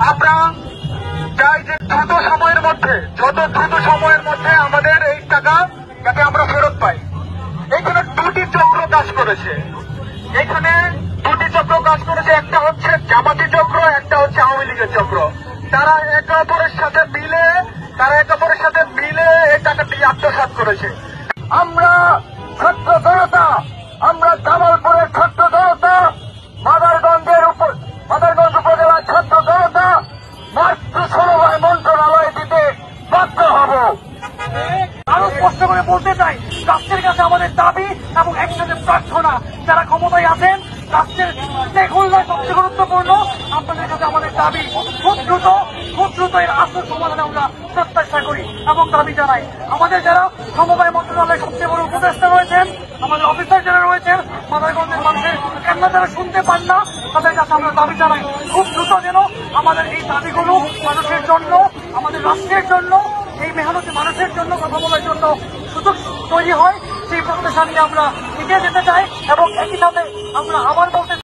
আমরা চাই যে দ্রুত সময়ের মধ্যে, যত দ্রুত সময়ের মধ্যে আমাদের এই টাকা যাতে আমরা ফেরত পাই। এখানে দুটি চক্র কাজ করেছে, একটা হচ্ছে জামাতি চক্র, একটা হচ্ছে আওয়ামী লীগের চক্র। তারা একে অপরের সাথে মিলে এই টাকাটি আত্মসাৎ করেছে। আমরা ছাত্র জনতা, আমরা জামালপুরের ছাত্র জনতা, মাদারগঞ্জ উপজেলার ছাত্র জনতা মাত্র সমবায় মন্ত্রণালয় দিতে বাধ্য হব। আরো স্পষ্ট করে বলতে চাই, রাষ্ট্রের কাছে আমাদের দাবি এবং একসাথে প্রার্থনা, যারা ক্ষমতায় আছেন রাষ্ট্রের স্টেক হোল্ডার সবচেয়ে গুরুত্বপূর্ণ, আপনাদের কাছে আমাদের দাবি খুব দ্রুত এর আসল সমাধান আমরা প্রত্যাশা করি এবং দাবি জানাই। আমাদের যারা সমবায় মন্ত্রণালয়ের সবচেয়ে বড় উপদেষ্টা রয়েছেন, আমাদের অফিসার যারা রয়েছেন, মাদারগঞ্জের মানুষের কান্না যারা শুনতে পান না, তাদের কাছে আমরা দাবি জানাই খুব দ্রুত যেন আমাদের এই দাবিগুলো মানুষের জন্য, আমাদের রাষ্ট্রের জন্য, এই মেহনতি মানুষের জন্য কথা বলার জন্য সুযোগ তৈরি হয়, সেই প্রত্যাশা নিয়ে আমরা এগিয়ে যেতে চাই। এবং একই সাথে আমরা আবার বলতে